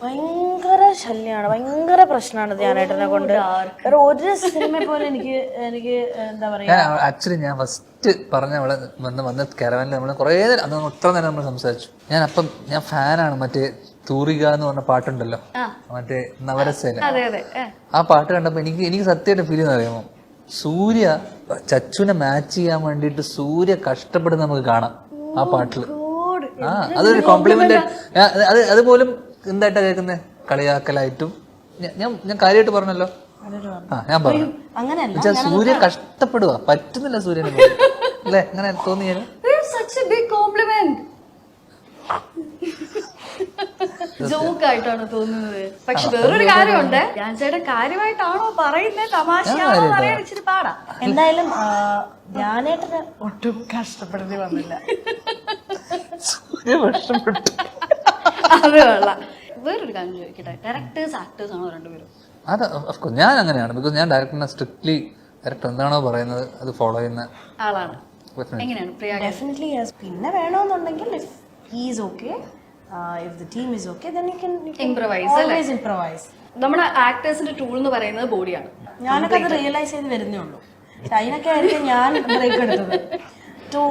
ഭയങ്കര ശല്യമാണ്, ഭയങ്കര പ്രശ്നമാണ് ധ്യാനേട്ടനെ കൊണ്ട്. വേറെ ഒരു സിനിമ പോലെ എനിക്ക് എന്താ പറയാ. ആക്ച്വലി ഞാൻ ഫസ്റ്റ് പറഞ്ഞ അവളെ വന്ന് കാരവാനിൽ നമ്മൾ കുറേ നേരം അന്ന് ഇത്ര നേരം നമ്മൾ സംസാരിച്ചു. ഞാൻ ഫാനാണ് മറ്റേ തൂറിക എന്ന് പറഞ്ഞ പാട്ടുണ്ടല്ലോ, മറ്റേ നവരസയിലെ ആ പാട്ട് കണ്ടപ്പോ എനിക്ക് സത്യമായിട്ട് ഫീൽ ചെയ്യുന്ന അറിയാമോ, സൂര്യ ചച്ചുനെ മാച്ച് ചെയ്യാൻ വേണ്ടിയിട്ട് സൂര്യ കഷ്ടപ്പെടുന്ന നമുക്ക് കാണാം ആ പാട്ടില്. അതൊരു കോംപ്ലിമെന്റ്. അതുപോലും എന്തായിട്ടാ കേൾക്കുന്നത്, കളിയാക്കലായിട്ടും. ഞാൻ കാര്യമായിട്ട് പറഞ്ഞല്ലോ. ഞാൻ പറഞ്ഞു അങ്ങനെയല്ല, സൂര്യ കഷ്ടപ്പെടുക, പറ്റുന്നില്ല സൂര്യനെ അല്ലേ, അങ്ങനെ തോന്നിയാലും ജോക്കായിട്ടാണ് തോന്നുന്നത്. പക്ഷെ വേറൊരു കാര്യമുണ്ട്, ഞാൻ ചേട്ടൻ കാര്യമായിട്ടാണോ പറയുന്നത് തമാശയാണോ പറയാൻ ഇച്ചിരി പാടാ. എന്തായാലും ധ്യാനേട്ടന് ഒട്ടും കഷ്ടപ്പെടുത്തി വന്നില്ല. അത് കൊള്ളാം. വേറൊരു കാര്യം ചോദിക്കട്ടെ, ഡയറക്ടേഴ്സ് ആക്ടേഴ്സ് ആണോ രണ്ടുപേരും? അത് ഓഫ്കോഴ്സ് ഞാൻ അങ്ങനെയാണ്. ബിക്കോസ് ഞാൻ ഡയറക്ടറിനെ സ്ട്രിക്ട്ലി ഡയറക്ടർ എന്താണോ പറയുന്നത് അത് ഫോളോ ചെയ്യുന്ന ആളാണ്. എങ്ങനെയാണ് പ്രിയ? Definitely yes. പിന്നെ വേണമെന്നുണ്ടെങ്കിൽ if he is okay, if the team is okay, then you can improvise, always improvise. നമ്മുടെ ആക്ടേഴ്സിന്റെ ടൂൾ എന്ന് പറയുന്നത് ബോഡിയാണ്. ഞാനൊക്കെ അത് റിയലൈസ് ചെയ്ത് വരുന്നേ ഉള്ളൂ. അതിനൊക്കെ ആയിരിക്കും ഞാൻ ബ്രേക്ക് എടുത്തത്. To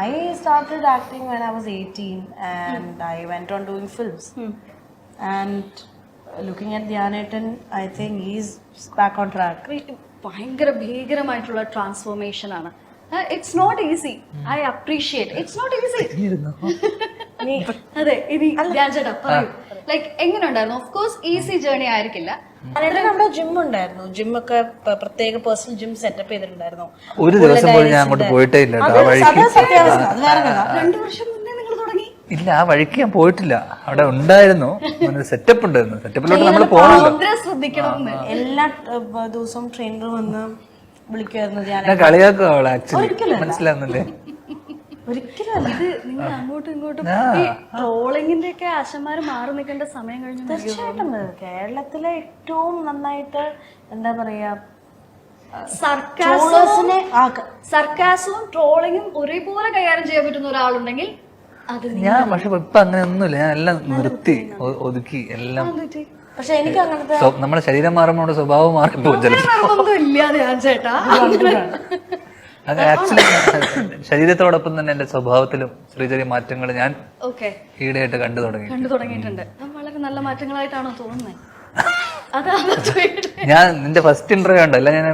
I started acting when I was 18 and I went on doing films. And looking at Dhyanethan, I think he's back on track. ഭയങ്കര ഭീകരമായിട്ടുള്ള ട്രാൻസ്ഫോർമേഷൻ ആണ്. It's not easy. I appreciate. It's not easy. അതെ, ഇനി ഞാൻ ചേട്ടാ പറയൂ, like എങ്ങനെ ഉണ്ടായിരുന്നു? ഓഫ് കോഴ്സ് ഈസി ജേർണി ആയിരിക്കില്ല. നമ്മുടെ ജിം ഉണ്ടായിരുന്നു, ജിമ്മൊക്കെ പ്രത്യേക പേഴ്സണൽ ജിം സെറ്റപ്പ് ചെയ്തിട്ടുണ്ടായിരുന്നു. ഒരു ദിവസം പോലും ഞാൻ അങ്ങോട്ട് പോയിട്ടേ ഇല്ല. 2 വർഷം മുന്നേ നിങ്ങൾ തുടങ്ങി? ഇല്ല, ആ വഴിക്ക് ഞാൻ പോയിട്ടില്ല. അവിടെ ഉണ്ടായിരുന്നു, സെറ്റപ്പ് ഉണ്ടായിരുന്നു. സെറ്റപ്പിലോട്ട് നമ്മൾ പോകണല്ലോ. ശ്രദ്ധിക്കണം. എല്ലാ ദിവസവും ട്രെയിനർ വന്ന് വിളിക്കുമായിരുന്നു. ഞാൻ കളിയാക്കുക അവളെ, ആക്ച്വലി മനസ്സിലാവുന്നില്ലേ? ഒരിക്കലും ഇത് നിങ്ങൾ അങ്ങോട്ടും ഇങ്ങോട്ടും ഈ ട്രോളിങ്ങിന്റെ ഒക്കെ ആശമാര് മാറി നിൽക്കേണ്ട സമയം കഴിഞ്ഞു. തീർച്ചയായിട്ടും കേരളത്തിലെ ഏറ്റവും നന്നായിട്ട് എന്താ പറയാ സർക്കാസവും ട്രോളിങ്ങും ഒരേപോലെ കൈകാര്യം ചെയ്യാൻ പറ്റുന്ന ഒരാളുണ്ടെങ്കിൽ അത് ഞാൻ. പക്ഷെ ഇപ്പൊ അങ്ങനെ ഒന്നുമില്ല, ഞാൻ എല്ലാം നിർത്തി ഒതുക്കി എല്ലാം. പക്ഷെ എനിക്ക് അങ്ങനത്തെ നമ്മുടെ ശരീരം മാറുമ്പോൾ സ്വഭാവം മാറിപ്പോകും ചിലപ്പോൾ. ഇല്ലാതെ ഞാൻ ചേട്ടാ അത് ആക്ച്വലി ശരീരത്തോടൊപ്പം തന്നെ എന്റെ സ്വഭാവത്തിലും ചെറിയ ചെറിയ മാറ്റങ്ങൾ ഞാൻ ഈടെയായിട്ട് കണ്ടു തുടങ്ങിയിട്ടുണ്ട്. വളരെ നല്ല മാറ്റങ്ങളായിട്ടാണോ തോന്നുന്നത്? ഞാൻ നിന്റെ ഫസ്റ്റ് ഇന്റർവ്യൂ ഉണ്ടല്ലോ, ഞാൻ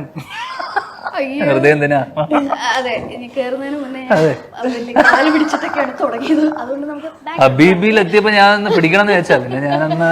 ഹൃദയം തന്നെ. അതെ, ഇനി കേറുന്നതിന് മുന്നേ കാല് പിടിച്ചിട്ടൊക്കെയാണ് തുടങ്ങിയത്. അതുകൊണ്ട് നമുക്ക് ഹബീബിയിൽ എത്തിയപ്പോ ഞാൻ ഒന്ന് പിടിക്കണം എന്ന് വെച്ചാ പിന്നെ ഞാനൊന്ന്